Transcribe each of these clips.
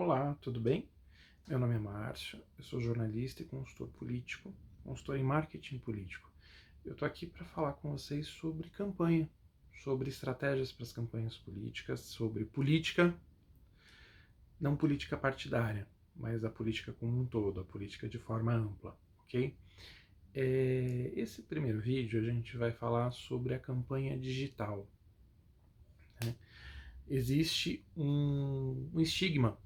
Olá, tudo bem? Meu nome é Márcio, eu sou jornalista e consultor político, consultor em marketing político. Eu estou aqui para falar com vocês sobre campanha, sobre estratégias para as campanhas políticas, sobre política, não política partidária, mas a política como um todo, a política de forma ampla, ok? Esse primeiro vídeo a gente vai falar sobre a campanha digital, né? Existe um estigma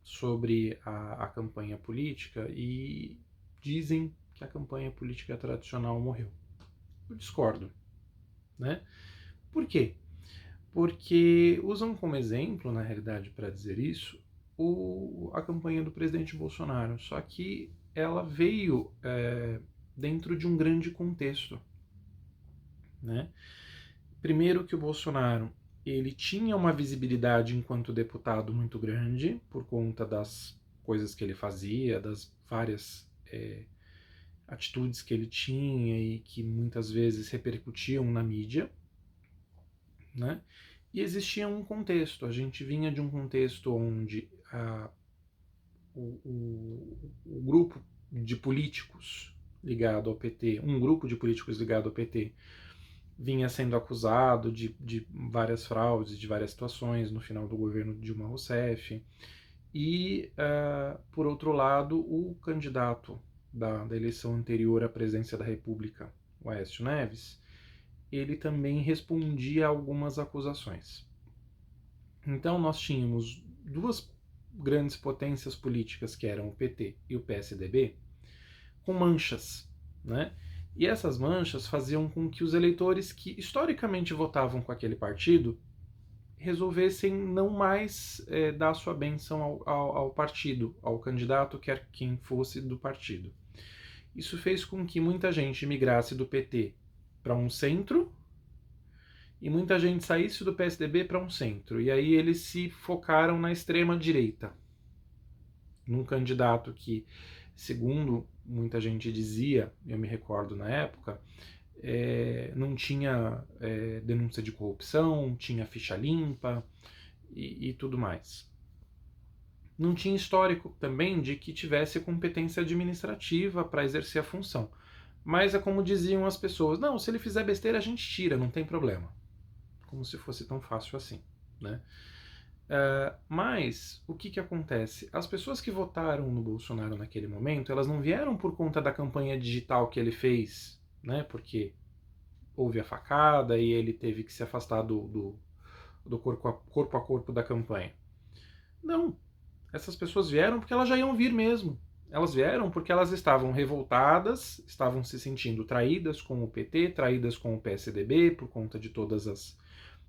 sobre a campanha política e dizem que a campanha política tradicional morreu. Eu discordo, né? Por quê? Porque usam como exemplo, na realidade, para dizer isso, a campanha do presidente Bolsonaro. Só que ela veio dentro de um grande contexto, né? Primeiro que o Bolsonaro ele tinha uma visibilidade enquanto deputado muito grande por conta das coisas que ele fazia, das várias atitudes que ele tinha e que muitas vezes repercutiam na mídia, né? E existia um contexto, a gente vinha de um contexto onde o grupo de políticos ligado ao PT, um grupo de políticos ligado ao PT, vinha sendo acusado de várias fraudes, de várias situações no final do governo de Dilma Rousseff. E, por outro lado, o candidato da eleição anterior à presidência da República, o Aécio Neves, ele também respondia a algumas acusações. Então nós tínhamos duas grandes potências políticas, que eram o PT e o PSDB, com manchas, né? E essas manchas faziam com que os eleitores que historicamente votavam com aquele partido resolvessem não mais dar sua bênção ao partido, ao candidato, quer quem fosse do partido. Isso fez com que muita gente migrasse do PT para um centro e muita gente saísse do PSDB para um centro. E aí eles se focaram na extrema-direita, num candidato que, segundo muita gente dizia, eu me recordo na época, não tinha denúncia de corrupção, tinha ficha limpa e tudo mais. Não tinha histórico também de que tivesse competência administrativa para exercer a função. Mas é como diziam as pessoas, não, se ele fizer besteira a gente tira, não tem problema. Como se fosse tão fácil assim, né? Mas o que acontece? As pessoas que votaram no Bolsonaro naquele momento, elas não vieram por conta da campanha digital que ele fez, né? Porque houve a facada e ele teve que se afastar do corpo a corpo da campanha. Não. Essas pessoas vieram porque elas já iam vir mesmo. Elas vieram porque elas estavam revoltadas, estavam se sentindo traídas com o PT, traídas com o PSDB, por conta de todas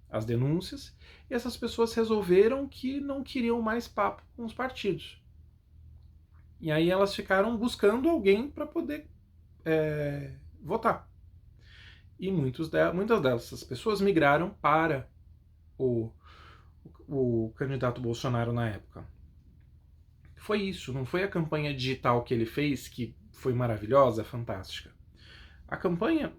as denúncias, e essas pessoas resolveram que não queriam mais papo com os partidos. E aí elas ficaram buscando alguém para poder votar. E muitas dessas pessoas migraram para o candidato Bolsonaro na época. Foi isso, não foi a campanha digital que ele fez que foi maravilhosa, fantástica. A campanha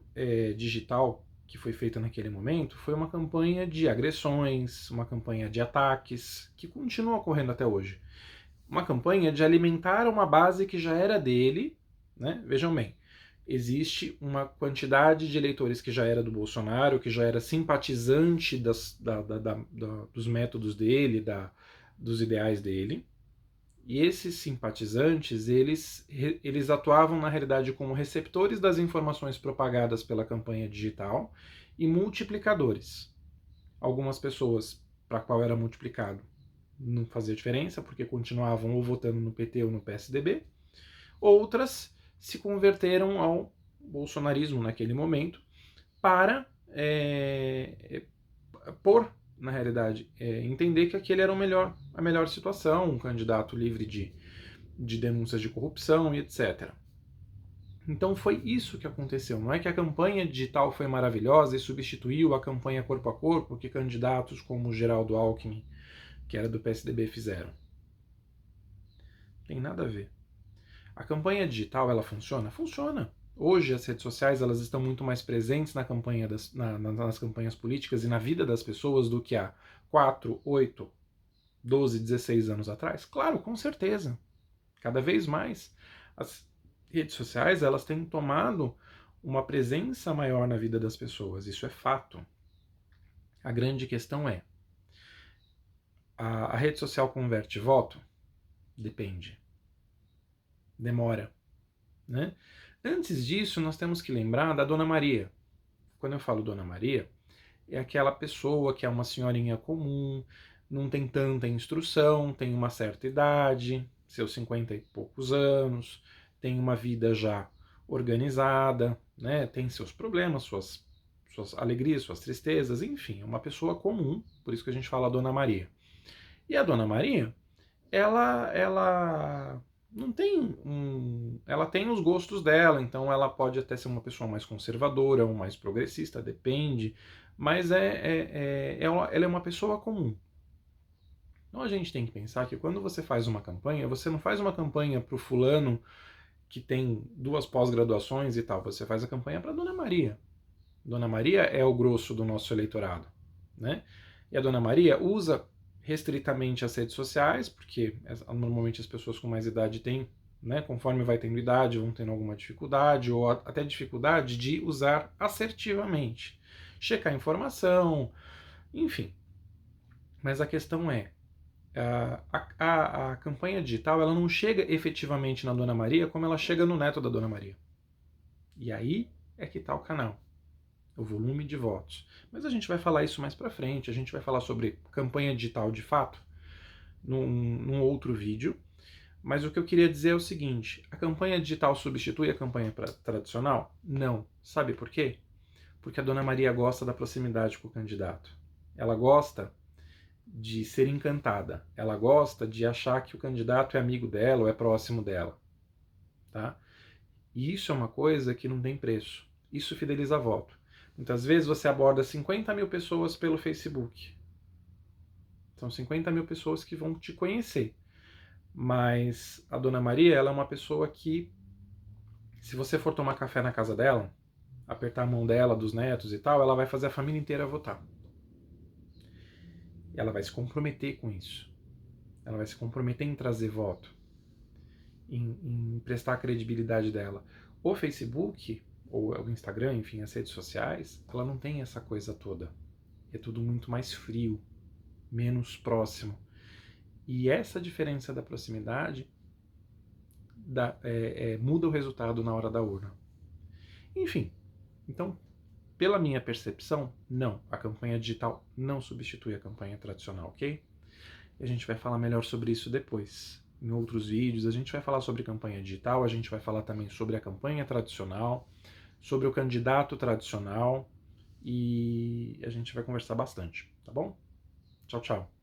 digital que foi feita naquele momento foi uma campanha de agressões, uma campanha de ataques, que continua ocorrendo até hoje. Uma campanha de alimentar uma base que já era dele, né? Vejam bem, existe uma quantidade de eleitores que já era do Bolsonaro, que já era simpatizante dos métodos dele, dos ideais dele. E esses simpatizantes, eles atuavam na realidade como receptores das informações propagadas pela campanha digital e multiplicadores. Algumas pessoas para qual era multiplicado não fazia diferença, porque continuavam ou votando no PT ou no PSDB. Outras se converteram ao bolsonarismo naquele momento para na realidade, entender que aquele era a melhor situação, um candidato livre de denúncias de corrupção e etc. Então foi isso que aconteceu. Não é que a campanha digital foi maravilhosa e substituiu a campanha corpo a corpo que candidatos como Geraldo Alckmin, que era do PSDB, fizeram. Tem nada a ver. A campanha digital, ela funciona? Funciona. Hoje as redes sociais elas estão muito mais presentes nas campanhas políticas e na vida das pessoas do que há 4, 8, 12, 16 anos atrás? Claro, com certeza. Cada vez mais as redes sociais elas têm tomado uma presença maior na vida das pessoas, isso é fato. A grande questão é, a rede social converte voto? Depende. Demora, né? Antes disso, nós temos que lembrar da Dona Maria. Quando eu falo Dona Maria, é aquela pessoa que é uma senhorinha comum, não tem tanta instrução, tem uma certa idade, seus 50 e poucos anos, tem uma vida já organizada, né? Tem seus problemas, suas alegrias, suas tristezas, enfim, é uma pessoa comum, por isso que a gente fala Dona Maria. E a Dona Maria, ela não tem ela tem os gostos dela, então ela pode até ser uma pessoa mais conservadora ou mais progressista, depende, mas ela é uma pessoa comum. Então a gente tem que pensar que quando você faz uma campanha, você não faz uma campanha para o fulano que tem 2 pós-graduações e tal, você faz a campanha para Dona Maria. Dona Maria é o grosso do nosso eleitorado, né? E a Dona Maria usa restritamente as redes sociais, porque normalmente as pessoas com mais idade têm, né, conforme vai tendo idade, vão tendo alguma dificuldade, ou até dificuldade de usar assertivamente. Checar informação, enfim. Mas a questão é, a campanha digital ela não chega efetivamente na Dona Maria como ela chega no neto da Dona Maria. E aí é que está o canal. O volume de votos. Mas a gente vai falar isso mais pra frente, a gente vai falar sobre campanha digital de fato num outro vídeo. Mas o que eu queria dizer é o seguinte, a campanha digital substitui a campanha tradicional? Não. Sabe por quê? Porque a Dona Maria gosta da proximidade com o candidato. Ela gosta de ser encantada. Ela gosta de achar que o candidato é amigo dela ou é próximo dela. Tá? E isso é uma coisa que não tem preço. Isso fideliza voto. Muitas vezes você aborda 50 mil pessoas pelo Facebook. São 50 mil pessoas que vão te conhecer. Mas a Dona Maria, ela é uma pessoa que, se você for tomar café na casa dela, apertar a mão dela, dos netos e tal, ela vai fazer a família inteira votar. E ela vai se comprometer com isso. Ela vai se comprometer em trazer voto. Em prestar a credibilidade dela. O Facebook, ou o Instagram, enfim, as redes sociais, ela não tem essa coisa toda. É tudo muito mais frio, menos próximo. E essa diferença da proximidade muda o resultado na hora da urna. Enfim, então, pela minha percepção, não, a campanha digital não substitui a campanha tradicional, ok? E a gente vai falar melhor sobre isso depois. Em outros vídeos, a gente vai falar sobre campanha digital, a gente vai falar também sobre a campanha tradicional, sobre o candidato tradicional, e a gente vai conversar bastante, tá bom? Tchau, tchau.